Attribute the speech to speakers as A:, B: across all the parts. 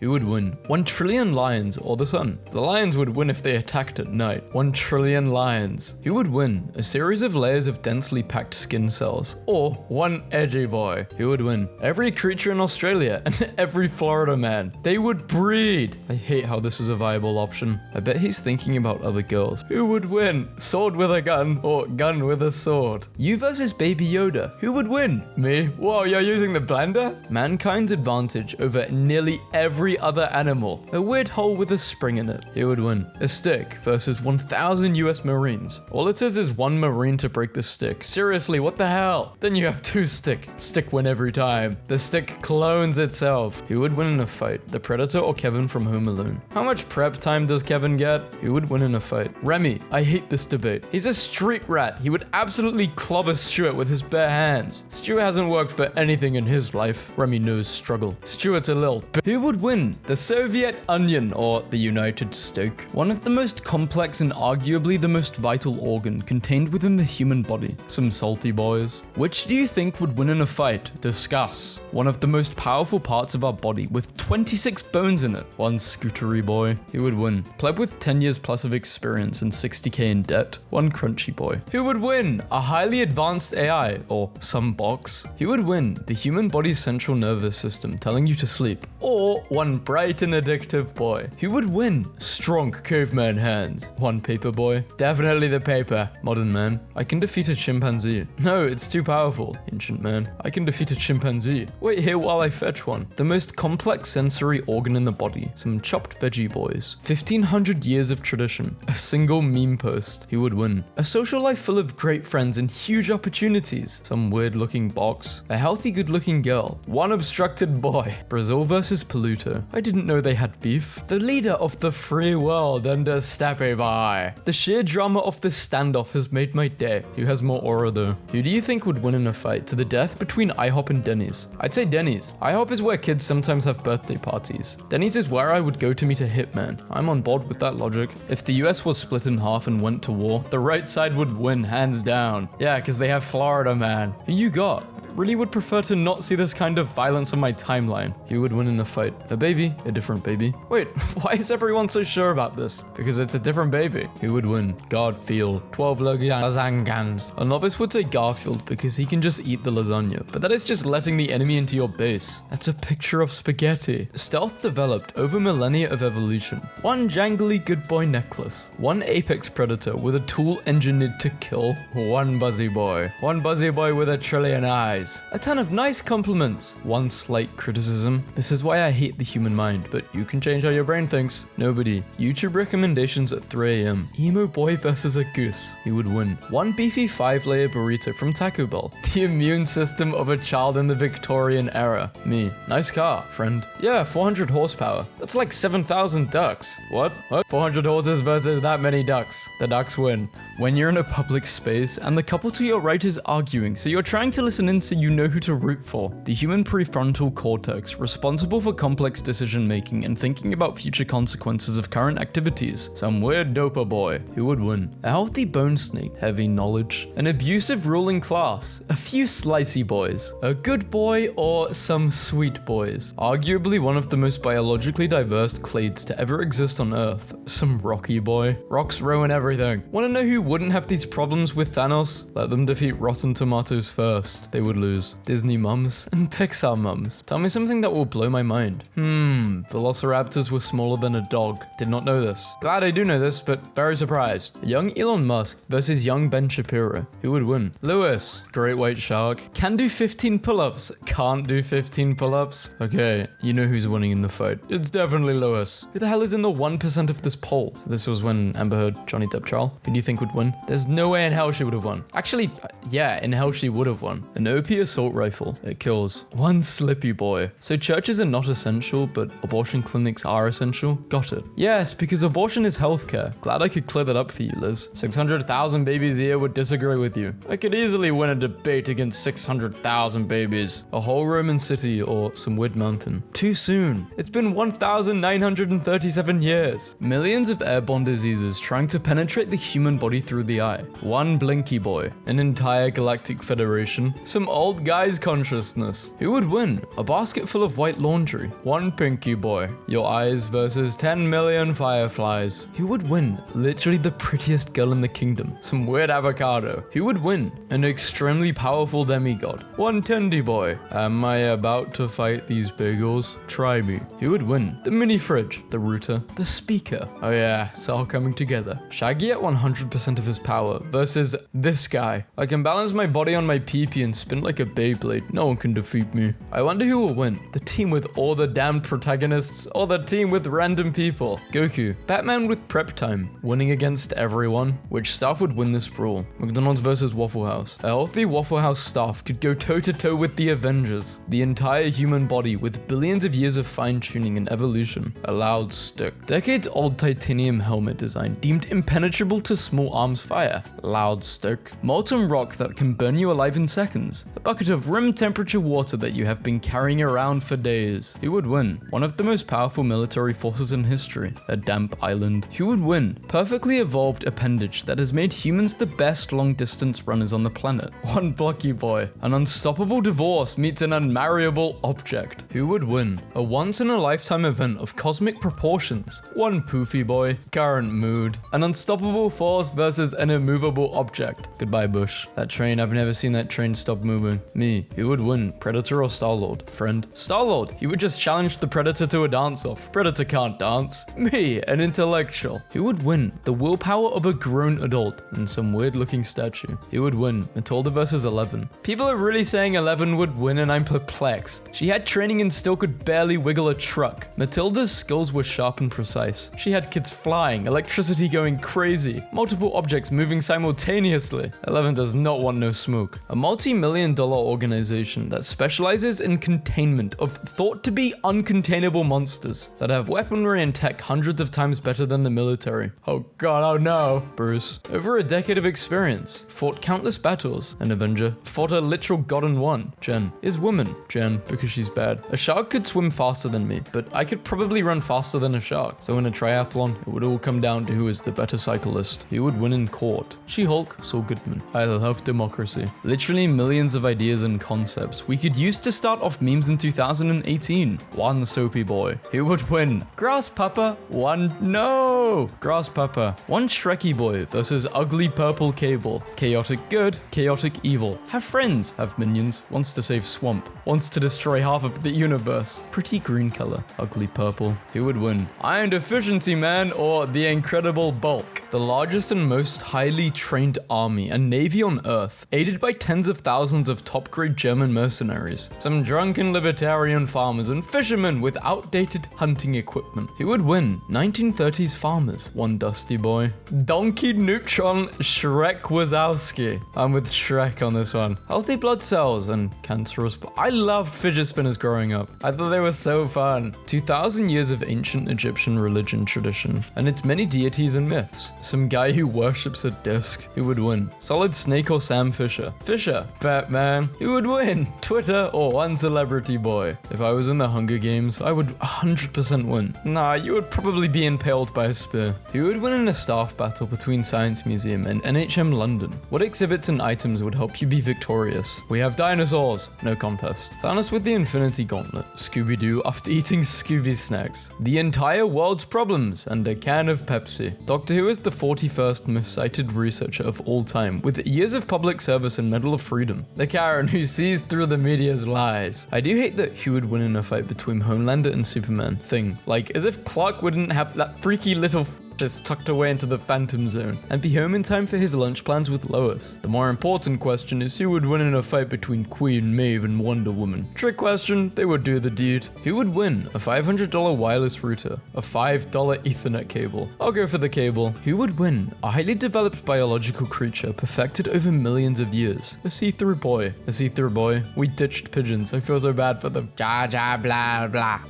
A: Who would win? 1 trillion lions or the sun? The lions would win if they attacked at night. 1 trillion lions. Who would win? A series of layers of densely packed skin cells, or 1 edgy boy? Who would win? Every creature in Australia and every Florida man. They would breed. I hate how this is a viable option. I bet he's thinking about other girls. Who would win? Sword with a gun or gun with a sword? You versus Baby Yoda. Who would win? Me? Whoa, you're using the blender? Mankind's advantage over nearly every other animal. A weird hole with a spring in it. Who would win? A stick versus 1,000 US Marines. All it says is 1 Marine to break the stick. Seriously, what the hell? Then you have 2 stick. Stick win every time. The stick clones itself. Who would win in a fight? The Predator or Kevin from Home Alone? How much prep time does Kevin get? Who would win in a fight? Remy. I hate this debate. He's a street rat. He would absolutely clobber Stuart with his bare hands. Stuart hasn't worked for anything in his life. Remy knows struggle. Stuart's a little Who would win? The Soviet onion or the United steak? One of the most complex and arguably the most vital organ contained within the human body. Some salty boys. Which do you think would win in a fight? Discuss. One of the most powerful parts of our body with 26 bones in it. 1 scootery boy. Who would win? Pleb with 10 years plus of experience and 60k in debt. 1 crunchy boy. Who would win? A highly advanced AI or some box? Who would win? The human body's central nervous system telling you to sleep. Or 1 bright and addictive boy. Who would win? Strong caveman hands. 1 paper boy. Definitely the paper. Modern man. I can defeat a chimpanzee. No, it's too powerful. Ancient man. I can defeat a chimpanzee. Wait here while I fetch one. The most complex sensory organ in the body. Some chopped veggie boys. 1500 years of tradition. A single meme post. Who would win? A social life full of great friends and huge opportunities. Some weird looking box. A healthy good looking girl. 1 obstructed boy. Brazil versus Pluto. I didn't know they had beef. The leader of the free world and a steppy by. The sheer drama of this standoff has made my day. Who has more aura though? Who do you think would win in a fight to the death between IHOP and Denny's? I'd say Denny's. IHOP is where kids sometimes have birthday parties. Denny's is where I would go to meet a hitman. I'm on board with that logic. If the US was split in half and went to war, the right side would win hands down. Yeah, because they have Florida man. Who you got? Really would prefer to not see this kind of violence on my timeline. Who would win in a fight? A baby? A different baby? Wait, why is everyone so sure about this? Because it's a different baby. Who would win? Garfield. 12 lasagnas. A novice would say Garfield because he can just eat the lasagna, but that is just letting the enemy into your base. That's a picture of spaghetti. Stealth developed over millennia of evolution. 1 jangly good boy necklace. 1 apex predator with a tool engineered to kill. 1 buzzy boy. 1 buzzy boy with a trillion eyes. A ton of nice compliments. 1 slight criticism. This is why I hate the human mind, but you can change how your brain thinks. Nobody. YouTube recommendations at 3 AM. Emo boy versus a goose. Who would win? 1 beefy 5-layer burrito from Taco Bell. The immune system of a child in the Victorian era. Me. Nice car, friend. Yeah, 400 horsepower. That's like 7,000 ducks. What? 400 horses versus that many ducks. The ducks win. When you're in a public space and the couple to your right is arguing, so you're trying to listen in so you know who to root for. The human prefrontal cortex, responsible for complex decision making and thinking about future consequences of current activities. Some weird doper boy. Who would win? A healthy bone snake, heavy knowledge. An abusive ruling class. A few slicey boys. A good boy or some sweet boys. Arguably one of the most biologically diverse clades to ever exist on Earth. Some rocky boy. Rocks ruin everything. Wanna know who wouldn't have these problems with Thanos? Let them defeat Rotten Tomatoes first. They would lose. Disney mums and Pixar mums. Tell me something that will blow my mind. Velociraptors were smaller than a dog. Did not know this. Glad I do know this, but very surprised. Young Elon Musk versus young Ben Shapiro. Who would win? Lewis, great white shark. Can do 15 pull-ups. Can't do 15 pull-ups. Okay, you know who's winning in the fight. It's definitely Lewis. Who the hell is in the 1% of this poll? So this was when Amber Heard Johnny Depp trial. Who do you think would win? There's no way in hell she would have won. Actually, yeah, in hell she would have won. An OP assault rifle. It kills. 1 slippy boy. So churches are not essential, but abortion clinics are essential? Got it. Yes, because abortion is healthcare. Glad I could clear that up for you, Liz. 600,000 babies a year would disagree with you. I could easily win a debate against 600,000 babies. A whole Roman city or some weird mountain. Too soon. It's been 1,937 years. Millions of airborne diseases trying to penetrate the human body through the eye. 1 blinky boy. An entire galactic federation. Some old guy's consciousness. Who would win? A basket full of white laundry. One pinky boy. Your eyes versus 10 million fireflies. Who would win? Literally the prettiest girl in the kingdom. Some weird avocado. Who would win? An extremely powerful demigod. One tendy boy. Am I about to fight these bagels? Try me. Who would win? The mini fridge. The router. The speaker. Oh yeah, it's all coming together. Shaggy at 100% of his power versus this guy. I can balance my body on my pee-pee and spin like a Beyblade. No one can defeat me. I wonder who will win. The team with all the damned protagonists or the team with random people. Goku. Batman with prep time. Winning against everyone. Which staff would win this brawl? McDonald's versus Waffle House. A healthy Waffle House staff could go toe-to-toe with the Avengers. The entire human body with billions of years of fine-tuning and evolution. A loud stick. Decades-old titanium helmet design deemed impenetrable to small arms fire. Loud stick. Molten rock that can burn you alive in seconds. A bucket of room temperature water that you have been carrying around for days. Who would win? One of the most powerful military forces in history. A damp island. Who would win? Perfectly evolved appendage that has made humans the best long-distance runners on the planet. One blocky boy. An unstoppable divorce meets an unmarriable object. Who would win? A once-in-a-lifetime event of cosmic proportions. One poofy boy. Current mood. An unstoppable force versus an immovable object. Goodbye, Bush. That train, I've never seen that train stop moving. Me. Who would win? Predator or Star-Lord? Friend. Star-Lord. He would just challenge the Predator to a dance-off. Predator can't dance. Me. An intellectual. Who would win? The willpower of a grown adult and some weird-looking statue. Who would win? Matilda versus Eleven. People are really saying Eleven would win and I'm perplexed. She had training and still could barely wiggle a truck. Matilda's skills were sharp and precise. She had kids flying, electricity going crazy, multiple objects moving simultaneously. Eleven does not want no smoke. A multi-million-dollar organization that specializes in containment of thought to be uncontainable monsters that have weaponry and tech hundreds of times better than the military. Oh god, oh no. Bruce. Over a decade of experience. Fought countless battles. An Avenger. Fought a literal god and won. Jen. Is woman. Jen, because she's bad. A shark could swim faster than me, but I could probably run faster than a shark. So in a triathlon, it would all come down to who is the better cyclist. Who would win in court? She-Hulk, Saul Goodman. I love democracy. Literally millions of ideas and concepts we could use to start off memes in 2018. One soapy boy. Who would win? Grasshopper. One. No! Grasshopper. One Shrekky boy versus ugly purple Cable. Chaotic good, chaotic evil. Have friends, have minions. Wants to save swamp. Wants to destroy half of the universe. Pretty green color. Ugly purple. Who would win? Iron Deficiency Man or the Incredible Bulk. The largest and most highly trained army and navy on Earth, aided by tens of thousands of top-grade German mercenaries, some drunken libertarian farmers and fishermen with outdated hunting equipment. Who would win? 1930s farmers. One dusty boy. Donkey Neutron Shrek Wazowski. I'm with Shrek on this one. Healthy blood cells and cancerous. I loved fidget spinners growing up. I thought they were so fun. 2,000 years of ancient Egyptian religion tradition and its many deities and myths. Some guy who worships a disc. Who would win? Solid Snake or Sam Fisher? Fisher. Batman. Who would win? Twitter or one celebrity boy? If I was in the Hunger Games, I would 100% win. Nah, you would probably be impaled by a spear. Who would win in a staff battle between Science Museum and NHM London? What exhibits and items would help you be victorious? We have dinosaurs. No contest. Thanos with the Infinity Gauntlet. Scooby-Doo after eating Scooby snacks. The entire world's problems and a can of Pepsi. Doctor Who is the 41st most cited researcher of all time, with years of public service and Medal of Freedom. The Karen who sees through the media's lies. I do hate that he would win in a fight between Homelander and Superman. Thing. Like, as if Clark wouldn't have that freaky little just tucked away into the Phantom Zone and be home in time for his lunch plans with Lois. The more important question is who would win in a fight between Queen, Maeve, and Wonder Woman. Trick question, they would do the deed. Who would win? A $500 wireless router, a $5 Ethernet cable. I'll go for the cable. Who would win? A highly developed biological creature perfected over millions of years. A see-through boy. A see-through boy. We ditched pigeons. I feel so bad for them. Ja ja blah blah.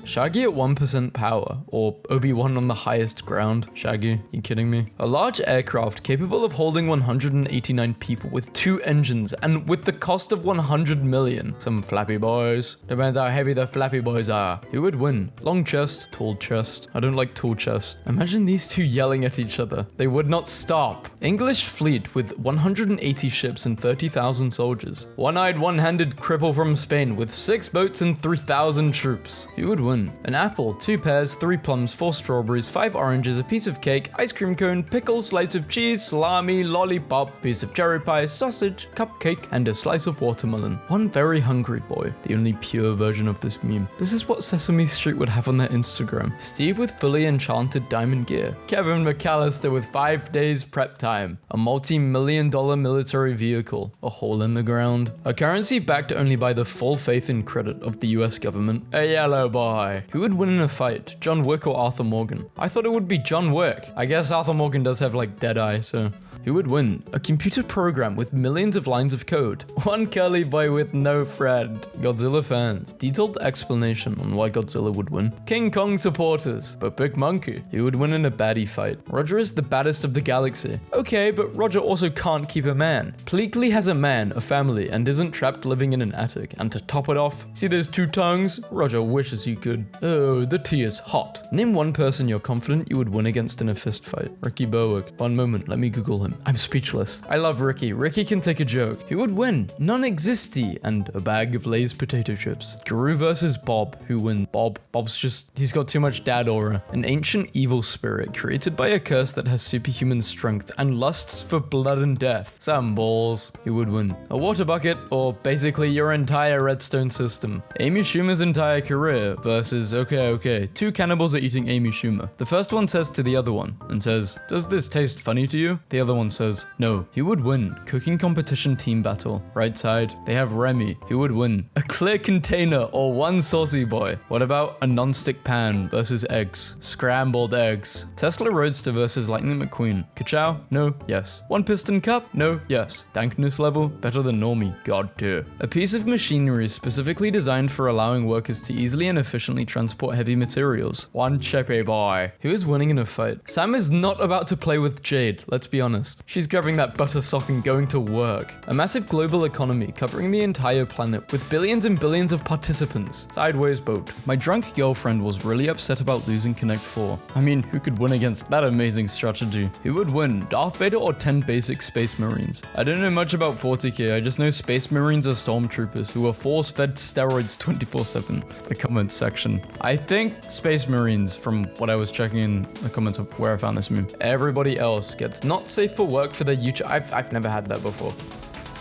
A: Shaggy at 1% power, or Obi-Wan on the highest against ground. Shaggy, you kidding me? A large aircraft capable of holding 189 people with 2 engines and with the cost of 100 million. Some flappy boys. Depends how heavy the flappy boys are. Who would win? Long chest, tall chest. I don't like tall chest. Imagine these two yelling at each other. They would not stop. English fleet with 180 ships and 30,000 soldiers. One-eyed, one-handed cripple from Spain with 6 boats and 3,000 troops. Who would win? An apple, 2 pears, 3 plums, 4 strawberries, 5 oranges, a piece of cake, ice cream cone, pickle, slice of cheese, salami, lollipop, piece of cherry pie, sausage, cupcake, and a slice of watermelon. One very hungry boy. The only pure version of this meme. This is what Sesame Street would have on their Instagram. Steve with fully enchanted diamond gear. Kevin McAllister with 5 days prep time. A multi-million-dollar military vehicle. A hole in the ground. A currency backed only by the full faith and credit of the US government. A yellow boy. Who would win in a fight? John Wick or Arthur Morgan? I thought it would be John Wick. I guess Arthur Morgan does have like dead eye, so... Who would win? A computer program with millions of lines of code. One curly boy with no friend. Godzilla fans. Detailed explanation on why Godzilla would win. King Kong supporters. But Big Monkey. Who would win in a baddie fight? Roger is the baddest of the galaxy. Okay, but Roger also can't keep a man. Pleakley has a man, a family, and isn't trapped living in an attic. And to top it off, see those 2 tongues? Roger wishes he could. Oh, the tea is hot. Name one person you're confident you would win against in a fist fight. Ricky Berwick. One moment, let me Google him. I'm speechless. I love Ricky. Ricky can take a joke. Who would win? Non-existy and a bag of Lay's potato chips. Guru versus Bob. Who win? Bob. Bob's just, he's got too much dad aura. An ancient evil spirit created by a curse that has superhuman strength and lusts for blood and death. Some balls. Who would win? A water bucket or basically your entire redstone system. Amy Schumer's entire career versus, okay, 2 cannibals are eating Amy Schumer. The first one says to the other one and says, "Does this taste funny to you?" The other one says, "No." Who would win? Cooking competition team battle. Right side, they have Remy. Who would win? A clear container or one saucy boy. What about a non-stick pan versus eggs? Scrambled eggs. Tesla Roadster versus Lightning McQueen. Ka-chow? No? Yes. One piston cup? No? Yes. Dankness level? Better than normie. God tier. A piece of machinery specifically designed for allowing workers to easily and efficiently transport heavy materials. One chippy boy. Who is winning in a fight? Sam is not about to play with Jade, let's be honest. She's grabbing that butter sock and going to work. A massive global economy covering the entire planet with billions and billions of participants. Sideways boat. My drunk girlfriend was really upset about losing Connect 4. I mean, who could win against that amazing strategy? Who would win? Darth Vader or 10 basic Space Marines? I don't know much about 40k, I just know Space Marines are stormtroopers who are force-fed steroids 24/7. The comments section. I think Space Marines, from what I was checking in the comments of where I found this meme. Everybody else gets not safe for work for their YouTube. I've never had that before.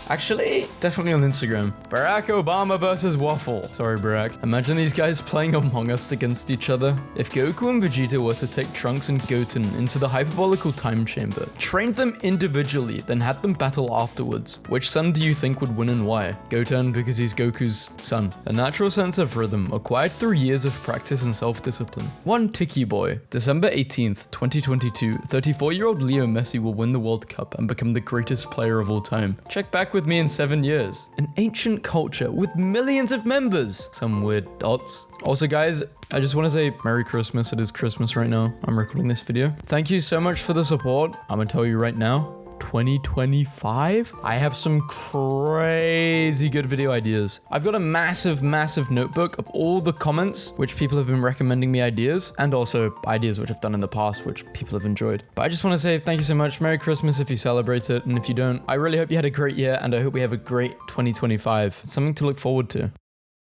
A: Actually, definitely on Instagram. Barack Obama versus Waffle. Sorry, Barack. Imagine these guys playing Among Us against each other. If Goku and Vegeta were to take Trunks and Goten into the hyperbolical time chamber, trained them individually, then had them battle afterwards, which son do you think would win and why? Goten, because he's Goku's son. A natural sense of rhythm, acquired through years of practice and self-discipline. One Tiki Boy. December 18th, 2022, 34-year-old Leo Messi will win the World Cup and become the greatest player of all time. Check back with me in 7 years. An ancient culture with millions of members. Some weird dots. Also, guys, I just want to say Merry Christmas. It is Christmas right now. I'm recording this video. Thank you so much for the support. I'm gonna tell you right now, 2025, I have some crazy good video ideas. I've got a massive notebook of all the comments which people have been recommending me ideas, and also ideas which I've done in the past which people have enjoyed. But I just want to say thank you so much. Merry Christmas if you celebrate it, and if you don't, I really hope you had a great year, and I hope we have a great 2025. It's something to look forward to.